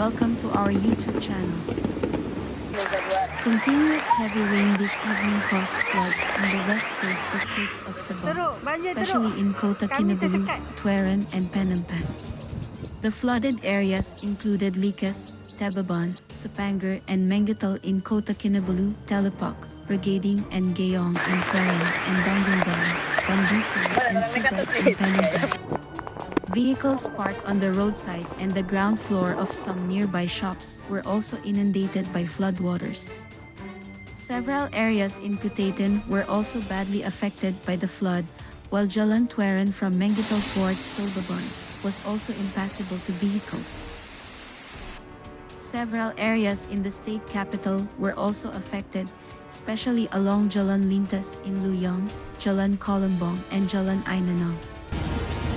welcome to our YouTube channel. Continuous heavy rain this evening caused floods in the west coast districts of Sabah, especially in Kota Kinabalu, Tuaran and Penampan. The flooded areas included Likas, Tababan, Supangar and Mengatal in Kota Kinabalu, Telepak, Regading and Gayong in Tuaran and Danggangan, Banduso and Sigad in Penampan. Vehicles parked on the roadside and the ground floor of some nearby shops were also inundated by floodwaters. Several areas in Putatan were also badly affected by the flood, while Jalan Tuaran from Mengatal towards Tababan was also impassable to vehicles. Several areas in the state capital were also affected, especially along Jalan Lintas in Luyang, Jalan Kolombong and Jalan Ainanang.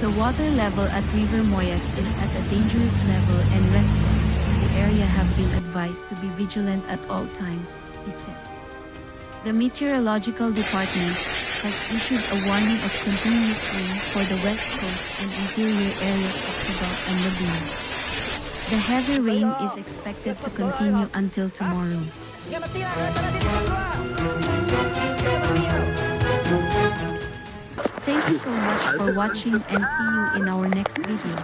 The water level at River Moyak is at a dangerous level and residents in the area have been advised to be vigilant at all times, he said. The Meteorological Department has issued a warning of continuous rain for the west coast and interior areas of Sabah and Laguna. The heavy rain is expected to continue until tomorrow. Thank you so much for watching and see you in our next video.